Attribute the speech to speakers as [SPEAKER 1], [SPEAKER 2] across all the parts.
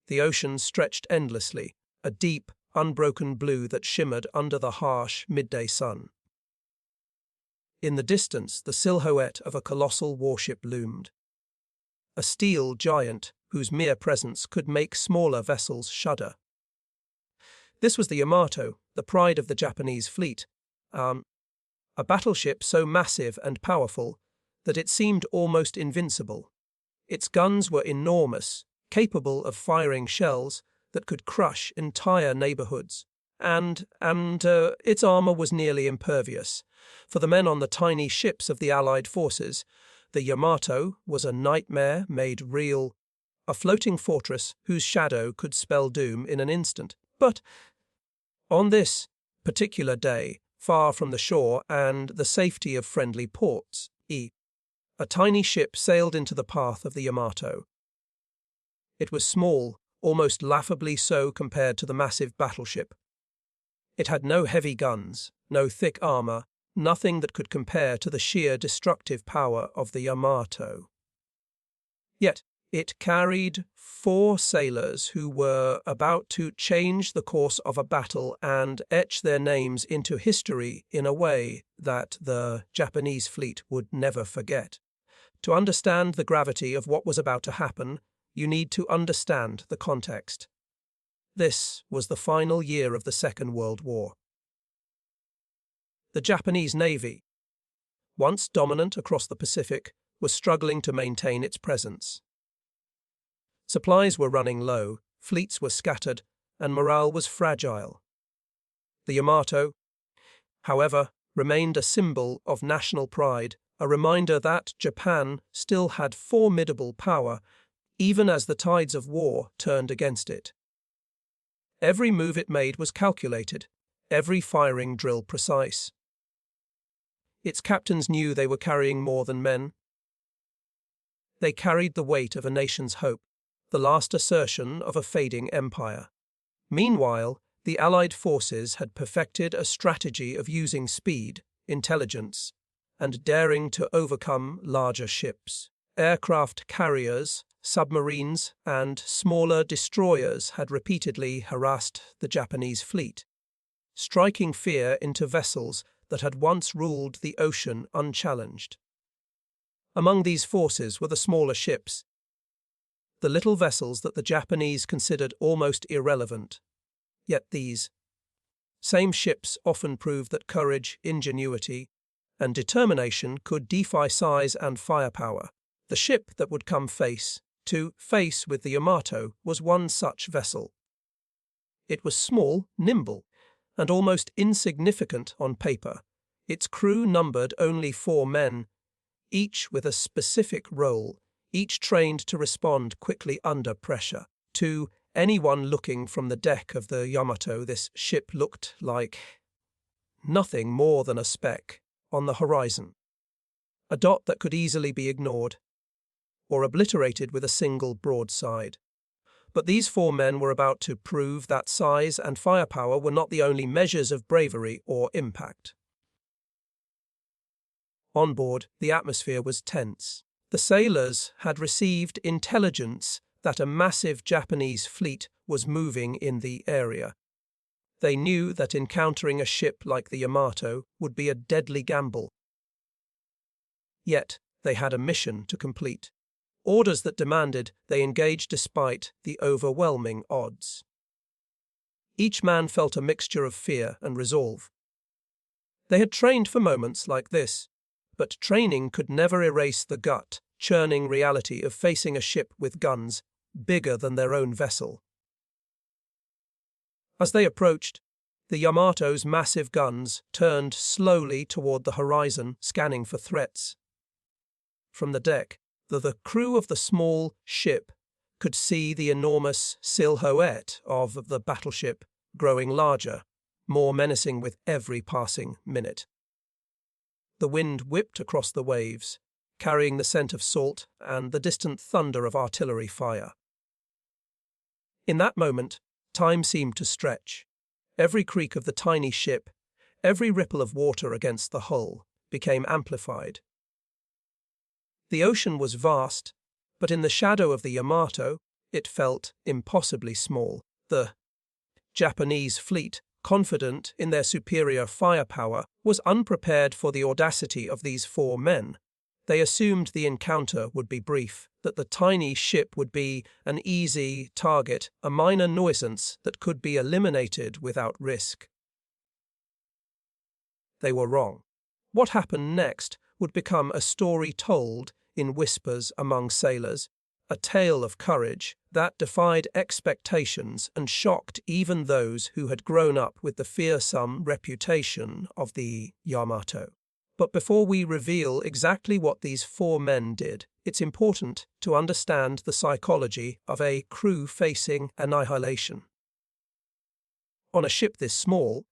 [SPEAKER 1] The ocean stretched endlessly, a deep, unbroken blue that shimmered under the harsh midday sun. In the distance, the silhouette of a colossal warship loomed. A steel giant whose mere presence could make smaller vessels shudder. This was the Yamato, the pride of the Japanese fleet, a battleship so massive and powerful that it seemed almost invincible. Its guns were enormous, capable of firing shells that could crush entire neighborhoods, and its armor was nearly impervious. For the men on the tiny ships of the Allied forces, the Yamato was a nightmare made real, a floating fortress whose shadow could spell doom in an instant. But on this particular day, far from the shore and the safety of friendly ports, a tiny ship sailed into the path of the Yamato. It was small, almost laughably so compared to the massive battleship. It had no heavy guns, no thick armor, nothing that could compare to the sheer destructive power of the Yamato. Yet it carried 4 sailors who were about to change the course of a battle and etch their names into history in a way that the Japanese fleet would never forget. To understand the gravity of what was about to happen, you need to understand the context. This was the final year of the Second World War. The Japanese Navy, once dominant across the Pacific, was struggling to maintain its presence. Supplies were running low, fleets were scattered, and morale was fragile. The Yamato, however, remained a symbol of national pride, a reminder that Japan still had formidable power, even as the tides of war turned against it. Every move it made was calculated, every firing drill precise. Its captains knew they were carrying more than men. They carried the weight of a nation's hope, the last assertion of a fading empire. Meanwhile, the Allied forces had perfected a strategy of using speed, intelligence, and daring to overcome larger ships. Aircraft carriers, submarines, and smaller destroyers had repeatedly harassed the Japanese fleet, striking fear into vessels that had once ruled the ocean unchallenged. Among these forces were the smaller ships, the little vessels that the Japanese considered almost irrelevant. Yet these same ships often proved that courage, ingenuity, and determination could defy size and firepower. The ship that would come face to face with the Yamato was one such vessel. It was small, nimble, and almost insignificant on paper. Its crew numbered only 4 men, each with a specific role, each trained to respond quickly under pressure. To anyone looking from the deck of the Yamato, this ship looked like nothing more than a speck on the horizon, a dot that could easily be ignored or obliterated with a single broadside. But these 4 men were about to prove that size and firepower were not the only measures of bravery or impact. On board, the atmosphere was tense. The sailors had received intelligence that a massive Japanese fleet was moving in the area. They knew that encountering a ship like the Yamato would be a deadly gamble. Yet they had a mission to complete. Orders that demanded they engage despite the overwhelming odds. Each man felt a mixture of fear and resolve. They had trained for moments like this, but training could never erase the gut-churning reality of facing a ship with guns bigger than their own vessel. As they approached, the Yamato's massive guns turned slowly toward the horizon, scanning for threats. From the deck, the crew of the small ship could see the enormous silhouette of the battleship growing larger, more menacing with every passing minute. The wind whipped across the waves, carrying the scent of salt and the distant thunder of artillery fire. In that moment, time seemed to stretch. Every creak of the tiny ship, every ripple of water against the hull, became amplified. The ocean was vast, but in the shadow of the Yamato, it felt impossibly small. The Japanese fleet, confident in their superior firepower, was unprepared for the audacity of these 4 men. They assumed the encounter would be brief, that the tiny ship would be an easy target, a minor nuisance that could be eliminated without risk. They were wrong. What happened next would become a story told in whispers among sailors, a tale of courage that defied expectations and shocked even those who had grown up with the fearsome reputation of the Yamato. But before we reveal exactly what these 4 men did, it's important to understand the psychology of a crew facing annihilation. On a ship this small,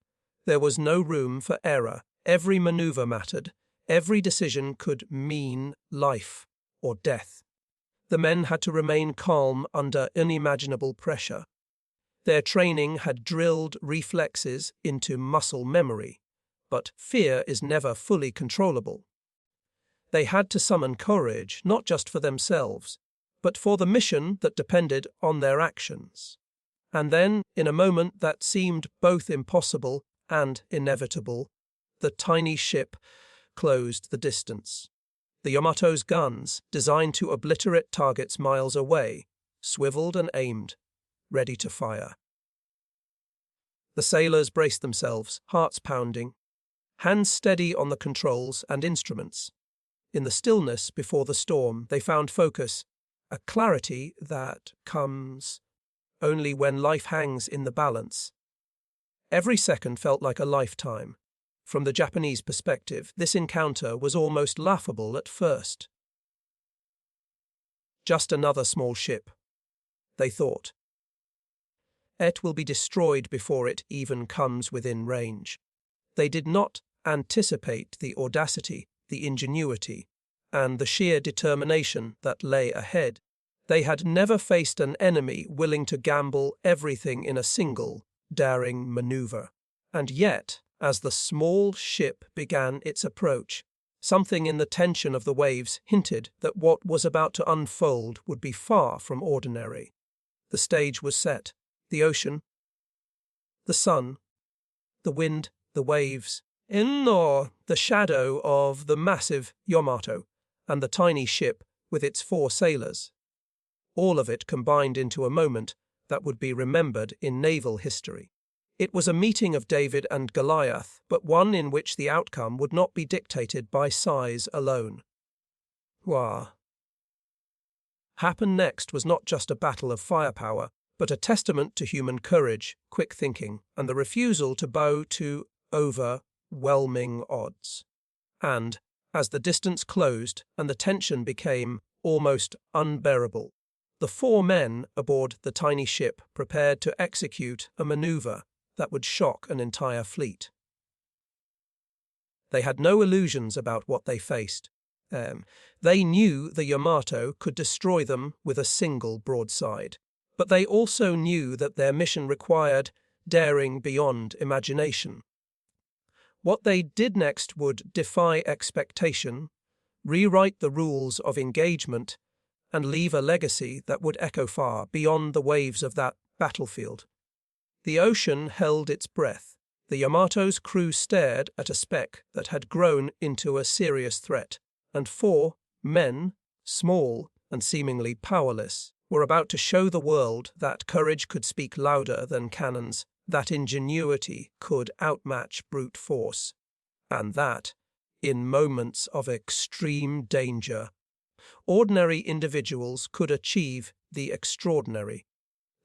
[SPEAKER 1] there was no room for error. Every maneuver mattered. Every decision could mean life or death. The men had to remain calm under unimaginable pressure. Their training had drilled reflexes into muscle memory, but fear is never fully controllable. They had to summon courage, not just for themselves, but for the mission that depended on their actions. And then, in a moment that seemed both impossible and inevitable, the tiny ship closed the distance. The Yamato's guns, designed to obliterate targets miles away, swiveled and aimed, ready to fire. The sailors braced themselves, hearts pounding, hands steady on the controls and instruments. In the stillness before the storm, they found focus, a clarity that comes only when life hangs in the balance. Every second felt like a lifetime. From the Japanese perspective, this encounter was almost laughable at first. Just another small ship, they thought. It will be destroyed before it even comes within range. They did not anticipate the audacity, the ingenuity, and the sheer determination that lay ahead. They had never faced an enemy willing to gamble everything in a single, daring maneuver. And yet, as the small ship began its approach, something in the tension of the waves hinted that what was about to unfold would be far from ordinary. The stage was set. The ocean, the sun, the wind, the waves, or the shadow of the massive Yamato and the tiny ship with its 4 sailors. All of it combined into a moment that would be remembered in naval history. It was a meeting of David and Goliath, but one in which the outcome would not be dictated by size alone. What happened next was not just a battle of firepower, but a testament to human courage, quick thinking, and the refusal to bow to overwhelming odds. And, as the distance closed and the tension became almost unbearable, the 4 men aboard the tiny ship prepared to execute a maneuver that would shock an entire fleet. They had no illusions about what they faced. They knew the Yamato could destroy them with a single broadside, but they also knew that their mission required daring beyond imagination. What they did next would defy expectation, rewrite the rules of engagement, and leave a legacy that would echo far beyond the waves of that battlefield. The ocean held its breath. The Yamato's crew stared at a speck that had grown into a serious threat, and 4 men, small and seemingly powerless, were about to show the world that courage could speak louder than cannons, that ingenuity could outmatch brute force, and that, in moments of extreme danger, ordinary individuals could achieve the extraordinary.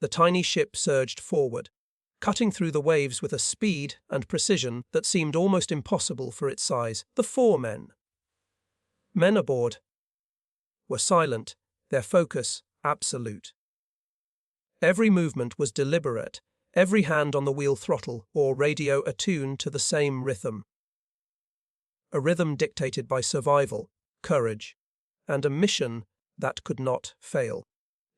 [SPEAKER 1] The tiny ship surged forward, cutting through the waves with a speed and precision that seemed almost impossible for its size. The 4 men aboard, were silent, their focus absolute. Every movement was deliberate, every hand on the wheel throttle or radio attuned to the same rhythm. A rhythm dictated by survival, courage, and a mission that could not fail.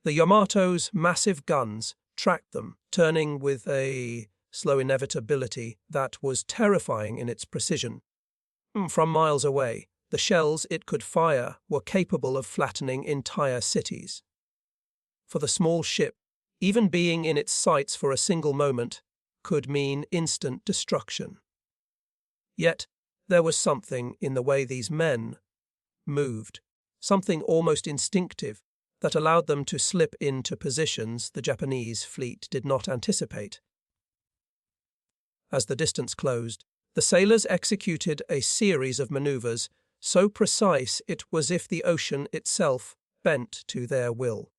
[SPEAKER 1] The Yamato's massive guns tracked them, turning with a slow inevitability that was terrifying in its precision. From miles away, the shells it could fire were capable of flattening entire cities. For the small ship, even being in its sights for a single moment could mean instant destruction. Yet there was something in the way these men moved, something almost instinctive, that allowed them to slip into positions the Japanese fleet did not anticipate. As the distance closed, the sailors executed a series of maneuvers so precise it was as if the ocean itself bent to their will.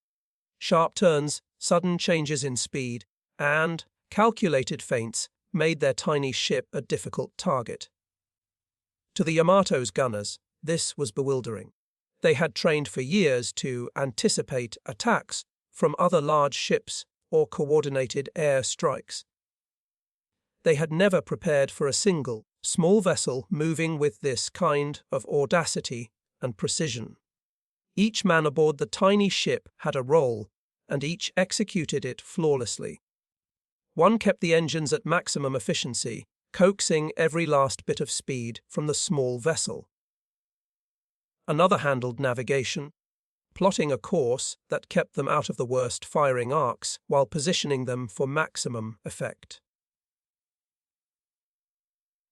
[SPEAKER 1] Sharp turns, sudden changes in speed, and calculated feints made their tiny ship a difficult target. To the Yamato's gunners, this was bewildering. They had trained for years to anticipate attacks from other large ships or coordinated air strikes. They had never prepared for a single, small vessel moving with this kind of audacity and precision. Each man aboard the tiny ship had a role, and each executed it flawlessly. One kept the engines at maximum efficiency, coaxing every last bit of speed from the small vessel. Another handled navigation, plotting a course that kept them out of the worst firing arcs while positioning them for maximum effect.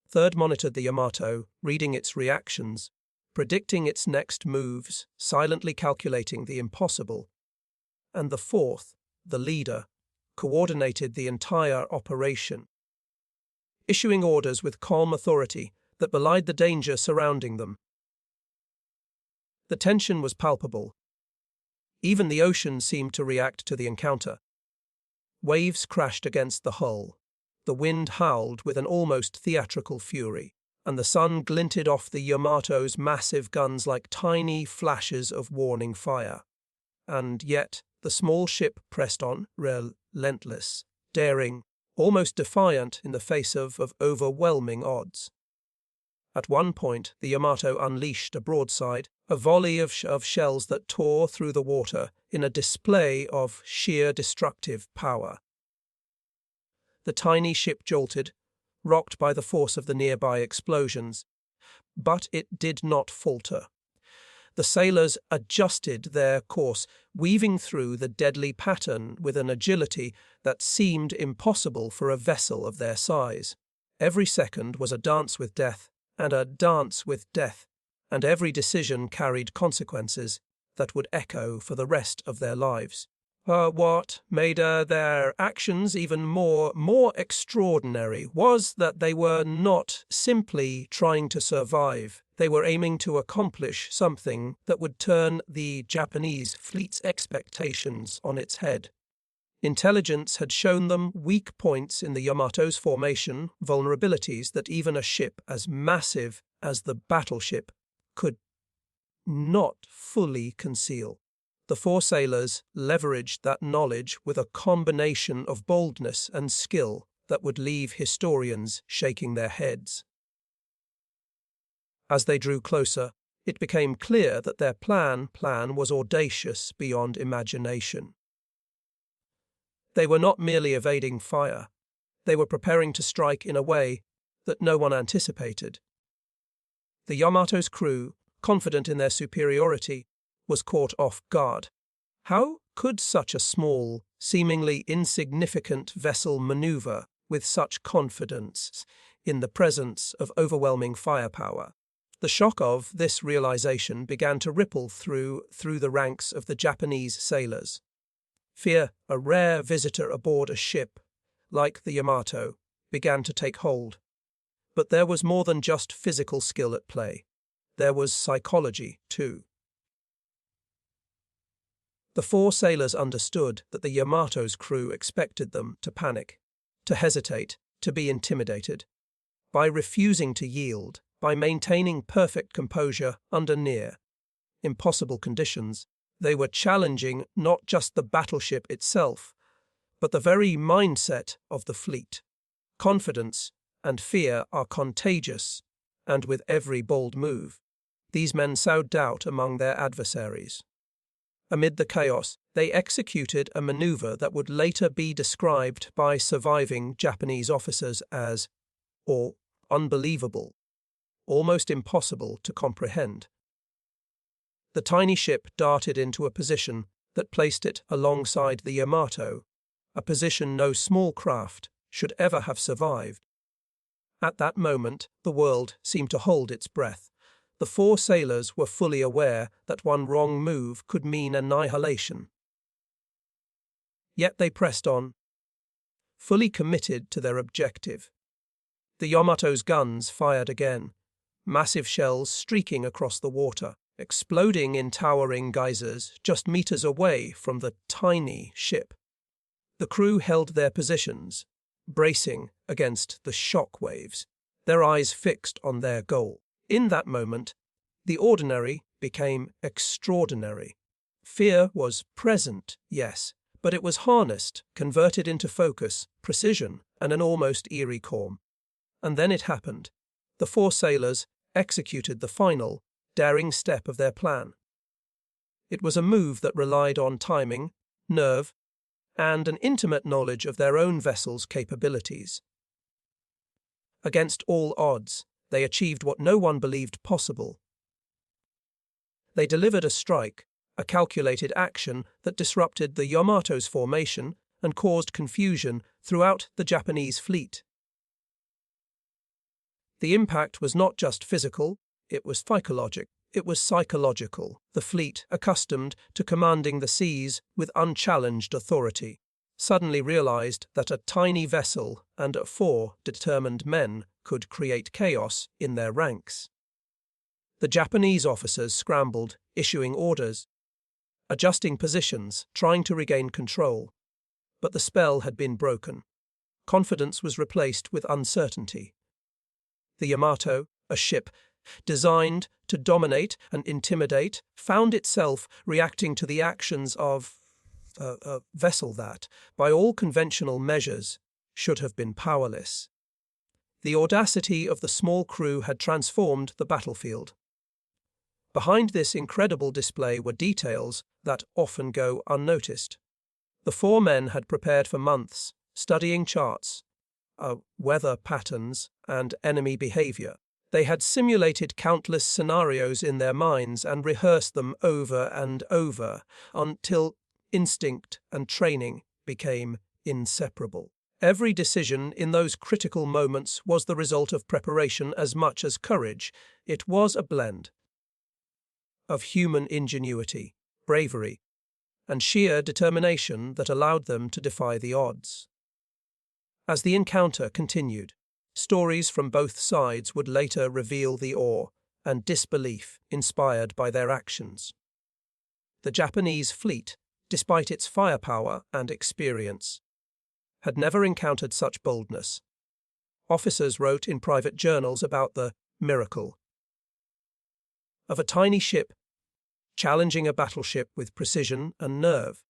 [SPEAKER 1] Third monitored the Yamato, reading its reactions, predicting its next moves, silently calculating the impossible. And the fourth, the leader, coordinated the entire operation, issuing orders with calm authority that belied the danger surrounding them. The tension was palpable. Even the ocean seemed to react to the encounter. Waves crashed against the hull. The wind howled with an almost theatrical fury, and the sun glinted off the Yamato's massive guns like tiny flashes of warning fire. And yet the small ship pressed on, relentless, daring, almost defiant in the face of overwhelming odds. At one point, the Yamato unleashed a broadside, a volley of shells that tore through the water in a display of sheer destructive power. The tiny ship jolted, rocked by the force of the nearby explosions, but it did not falter. The sailors adjusted their course, weaving through the deadly pattern with an agility that seemed impossible for a vessel of their size. Every second was a dance with death, and a dance with death, and every decision carried consequences that would echo for the rest of their lives. What made their actions even more extraordinary was that they were not simply trying to survive. They were aiming to accomplish something that would turn the Japanese fleet's expectations on its head. Intelligence had shown them weak points in the Yamato's formation, vulnerabilities that even a ship as massive as the Battleship could not fully conceal. The four sailors leveraged that knowledge with a combination of boldness and skill that would leave historians shaking their heads. As they drew closer, it became clear that their plan was audacious beyond imagination. They were not merely evading fire. They were preparing to strike in a way that no one anticipated. The Yamato's crew, confident in their superiority, was caught off guard. How could such a small, seemingly insignificant vessel maneuver with such confidence in the presence of overwhelming firepower? The shock of this realization began to ripple through the ranks of the Japanese sailors. Fear, a rare visitor aboard a ship like the Yamato, began to take hold. But there was more than just physical skill at play. There was psychology, too. The four sailors understood that the Yamato's crew expected them to panic, to hesitate, to be intimidated. By refusing to yield, by maintaining perfect composure under near impossible conditions, they were challenging not just the battleship itself, but the very mindset of the fleet. Confidence and fear are contagious, and with every bold move, these men sowed doubt among their adversaries. Amid the chaos, they executed a maneuver that would later be described by surviving Japanese officers as unbelievable, almost impossible to comprehend. The tiny ship darted into a position that placed it alongside the Yamato, a position no small craft should ever have survived. At that moment, the world seemed to hold its breath. The four sailors were fully aware that one wrong move could mean annihilation. Yet they pressed on, fully committed to their objective. The Yamato's guns fired again, massive shells streaking across the water, exploding in towering geysers just meters away from the tiny ship. The crew held their positions, bracing against the shock waves, their eyes fixed on their goal. In that moment, the ordinary became extraordinary. Fear was present, yes, but it was harnessed, converted into focus, precision, and an almost eerie calm. And then it happened. The four sailors executed the final, daring step of their plan. It was a move that relied on timing, nerve, and an intimate knowledge of their own vessel's capabilities. Against all odds, they achieved what no one believed possible. They delivered a strike, a calculated action that disrupted the Yamato's formation and caused confusion throughout the Japanese fleet. The impact was not just physical, it was psychological. The fleet, accustomed to commanding the seas with unchallenged authority, suddenly realized that a tiny vessel and 4 determined men could create chaos in their ranks. The Japanese officers scrambled, issuing orders, adjusting positions, trying to regain control. But the spell had been broken. Confidence was replaced with uncertainty. The Yamato, a ship designed to dominate and intimidate, found itself reacting to the actions of a vessel that, by all conventional measures, should have been powerless. The audacity of the small crew had transformed the battlefield. Behind this incredible display were details that often go unnoticed. The 4 men had prepared for months, studying charts, weather patterns, and enemy behavior. They had simulated countless scenarios in their minds and rehearsed them over and over until instinct and training became inseparable. Every decision in those critical moments was the result of preparation as much as courage. It was a blend of human ingenuity, bravery, and sheer determination that allowed them to defy the odds. As the encounter continued, stories from both sides would later reveal the awe and disbelief inspired by their actions. The Japanese fleet, despite its firepower and experience, had never encountered such boldness. Officers wrote in private journals about the miracle of a tiny ship challenging a battleship with precision and nerve,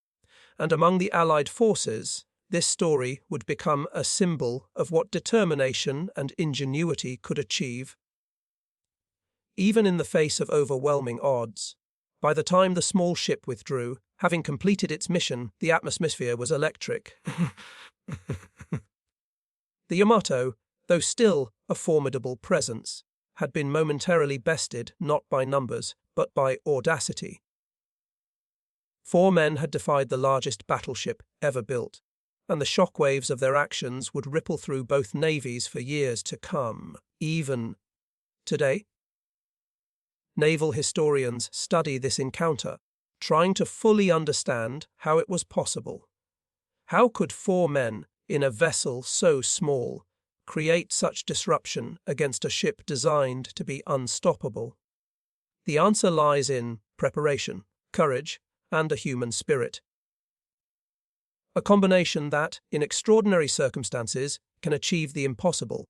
[SPEAKER 1] and among the Allied forces, this story would become a symbol of what determination and ingenuity could achieve. Even in the face of overwhelming odds, by the time the small ship withdrew, having completed its mission, the atmosphere was electric. The Yamato, though still a formidable presence, had been momentarily bested not by numbers, but by audacity. 4 men had defied the largest battleship ever built, and the shockwaves of their actions would ripple through both navies for years to come. Even today, naval historians study this encounter, trying to fully understand how it was possible. How could 4 men in a vessel so small create such disruption against a ship designed to be unstoppable? The answer lies in preparation, courage, and a human spirit. A combination that, in extraordinary circumstances, can achieve the impossible.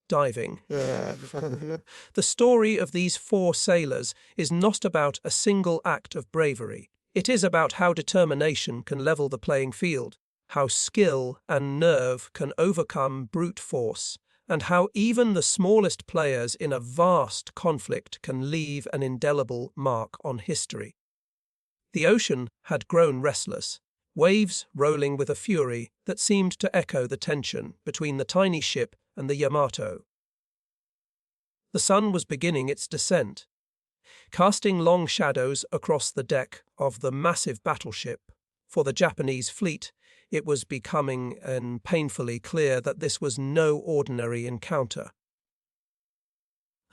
[SPEAKER 1] Diving. The story of these 4 sailors is not about a single act of bravery. It is about how determination can level the playing field, how skill and nerve can overcome brute force, and how even the smallest players in a vast conflict can leave an indelible mark on history. The ocean had grown restless, waves rolling with a fury that seemed to echo the tension between the tiny ship and the Yamato. The sun was beginning its descent. casting long shadows across the deck of the massive battleship. For the Japanese fleet, it was becoming painfully clear that this was no ordinary encounter.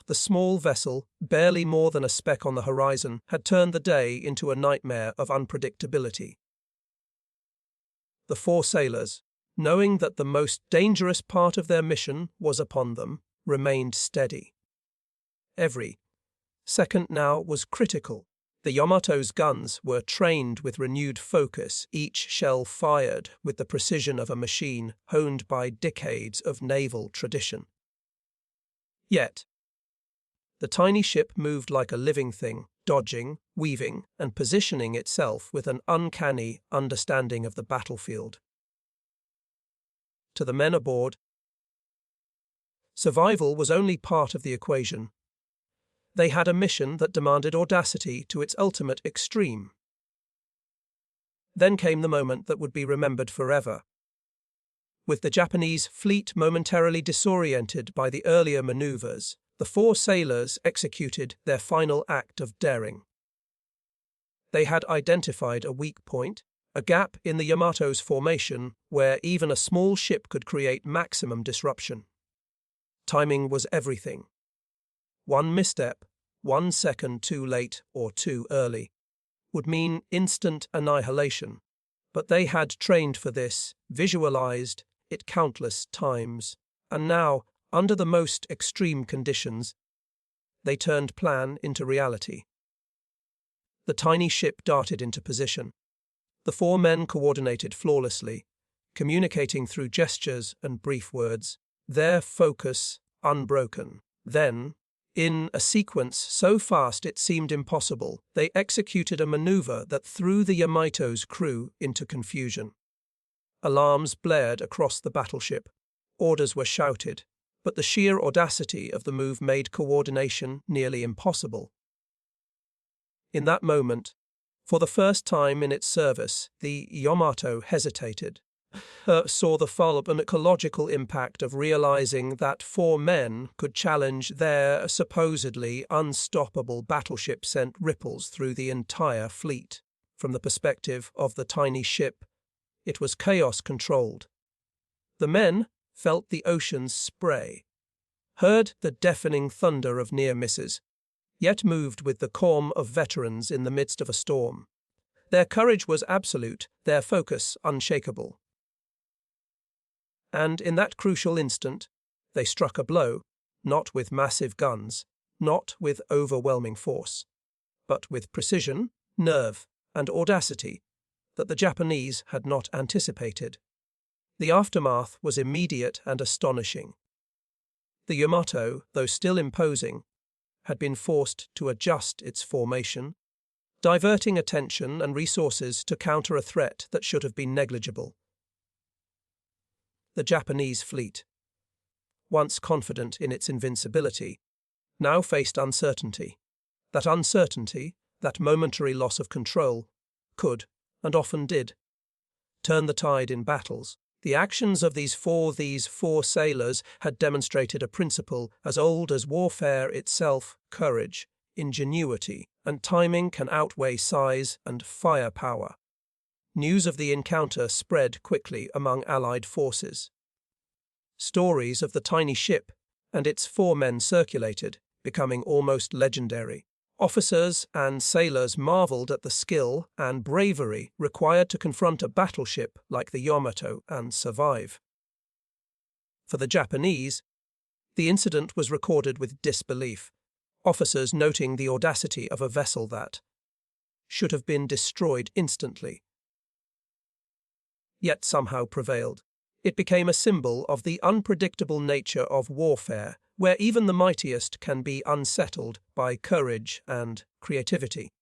[SPEAKER 1] The small vessel, barely more than a speck on the horizon, had turned the day into a nightmare of unpredictability. The four sailors, knowing that the most dangerous part of their mission was upon them, remained steady. Every second now was critical. The Yamato's guns were trained with renewed focus, each shell fired with the precision of a machine honed by decades of naval tradition. Yet, the tiny ship moved like a living thing, dodging, weaving, and positioning itself with an uncanny understanding of the battlefield. To the men aboard, survival was only part of the equation. They had a mission that demanded audacity to its ultimate extreme. Then came the moment that would be remembered forever. With the Japanese fleet momentarily disoriented by the earlier maneuvers, the four sailors executed their final act of daring. They had identified a weak point, a gap in the Yamato's formation where even a small ship could create maximum disruption. Timing was everything. One misstep, 1 second too late or too early, would mean instant annihilation. But they had trained for this, visualized it countless times, and now, under the most extreme conditions, they turned plan into reality. The tiny ship darted into position. The four men coordinated flawlessly, communicating through gestures and brief words, their focus unbroken. Then, in a sequence so fast it seemed impossible, they executed a maneuver that threw the Yamato's crew into confusion. Alarms blared across the battleship. Orders were shouted, but the sheer audacity of the move made coordination nearly impossible. In that moment, for the first time in its service, the Yamato hesitated, saw the full and ecological impact of realizing that four men could challenge their supposedly unstoppable battleship sent ripples through the entire fleet. From the perspective of the tiny ship, it was chaos-controlled. The men felt the ocean's spray, heard the deafening thunder of near misses, yet moved with the calm of veterans in the midst of a storm. Their courage was absolute, their focus unshakable. And in that crucial instant, they struck a blow, not with massive guns, not with overwhelming force, but with precision, nerve, and audacity that the Japanese had not anticipated. The aftermath was immediate and astonishing. The Yamato, though still imposing, had been forced to adjust its formation, diverting attention and resources to counter a threat that should have been negligible. The Japanese fleet, once confident in its invincibility, now faced uncertainty. That uncertainty, that momentary loss of control, could, and often did, turn the tide in battles. The actions of these four sailors had demonstrated a principle as old as warfare itself: courage, ingenuity, and timing can outweigh size and firepower. News of the encounter spread quickly among Allied forces. Stories of the tiny ship and its four men circulated, becoming almost legendary. Officers and sailors marveled at the skill and bravery required to confront a battleship like the Yamato and survive. For the Japanese, the incident was recorded with disbelief, officers noting the audacity of a vessel that should have been destroyed instantly, yet somehow prevailed. It became a symbol of the unpredictable nature of warfare, where even the mightiest can be unsettled by courage and creativity.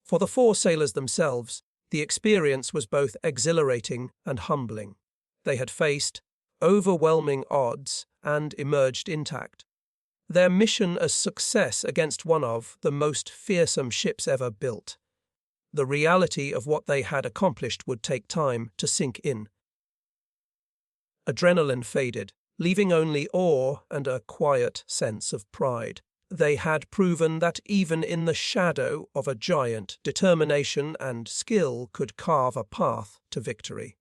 [SPEAKER 1] For the four sailors themselves, the experience was both exhilarating and humbling. They had faced overwhelming odds and emerged intact. Their mission a success against one of the most fearsome ships ever built. The reality of what they had accomplished would take time to sink in. Adrenaline faded, leaving only awe and a quiet sense of pride. they had proven that even in the shadow of a giant, determination and skill could carve a path to victory.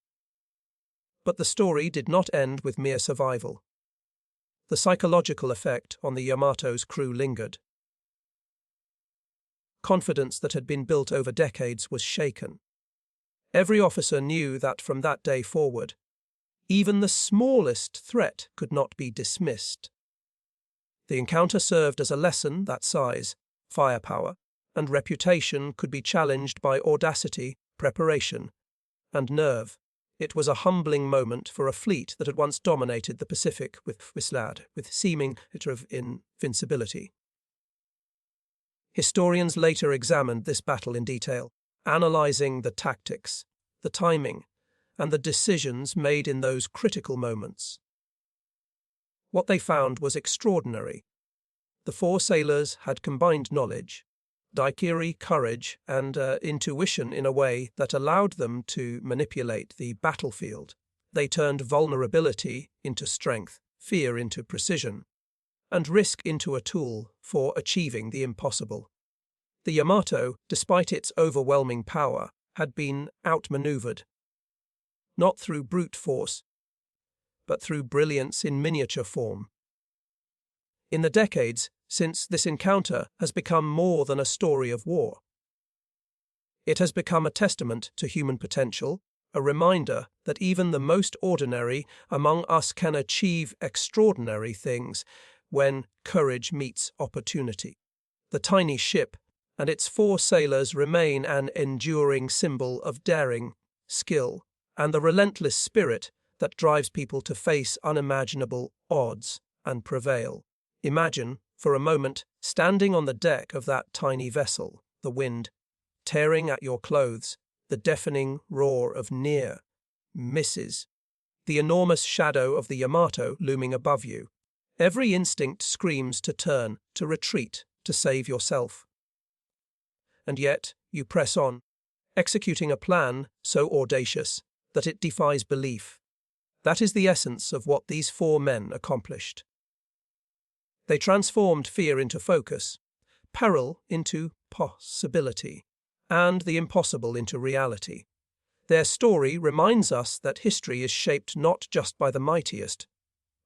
[SPEAKER 1] But the story did not end with mere survival. The psychological effect on the Yamato's crew lingered. Confidence that had been built over decades was shaken. Every officer knew that from that day forward, even the smallest threat could not be dismissed. The encounter served as a lesson that size, firepower, and reputation could be challenged by audacity, preparation, and nerve. It was a humbling moment for a fleet that had once dominated the Pacific with seeming invincibility. Historians later examined this battle in detail, analyzing the tactics, the timing, and the decisions made in those critical moments. What they found was extraordinary. The four sailors had combined knowledge, daiquiri, courage, and intuition in a way that allowed them to manipulate the battlefield. They turned vulnerability into strength, fear into precision, and risk into a tool for achieving the impossible. The Yamato, despite its overwhelming power, had been outmaneuvered, not through brute force, but through brilliance in miniature form. In the decades since, this encounter has become more than a story of war. It has become a testament to human potential, a reminder that even the most ordinary among us can achieve extraordinary things when courage meets opportunity. The tiny ship and its four sailors remain an enduring symbol of daring, skill, and the relentless spirit that drives people to face unimaginable odds and prevail. Imagine, for a moment, standing on the deck of that tiny vessel, the wind tearing at your clothes, the deafening roar of near misses, the enormous shadow of the Yamato looming above you. Every instinct screams to turn, to retreat, to save yourself. And yet, you press on, executing a plan so audacious that it defies belief. That is the essence of what these four men accomplished. They transformed fear into focus, peril into possibility, and the impossible into reality. Their story reminds us that history is shaped not just by the mightiest,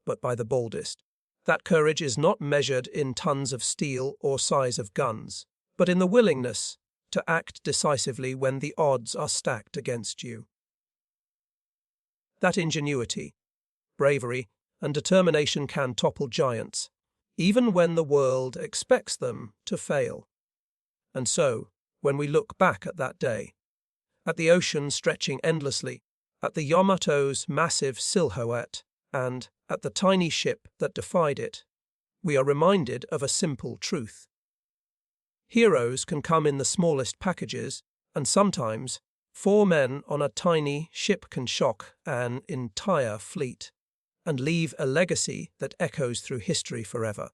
[SPEAKER 1] but by the boldest. That courage is not measured in tons of steel or size of guns, but in the willingness to act decisively when the odds are stacked against you. That ingenuity, bravery, and determination can topple giants, even when the world expects them to fail. And so, when we look back at that day, at the ocean stretching endlessly, at the Yamato's massive silhouette, and at the tiny ship that defied it, we are reminded of a simple truth. Heroes can come in the smallest packages, and sometimes 4 men on a tiny ship can shock an entire fleet and leave a legacy that echoes through history forever.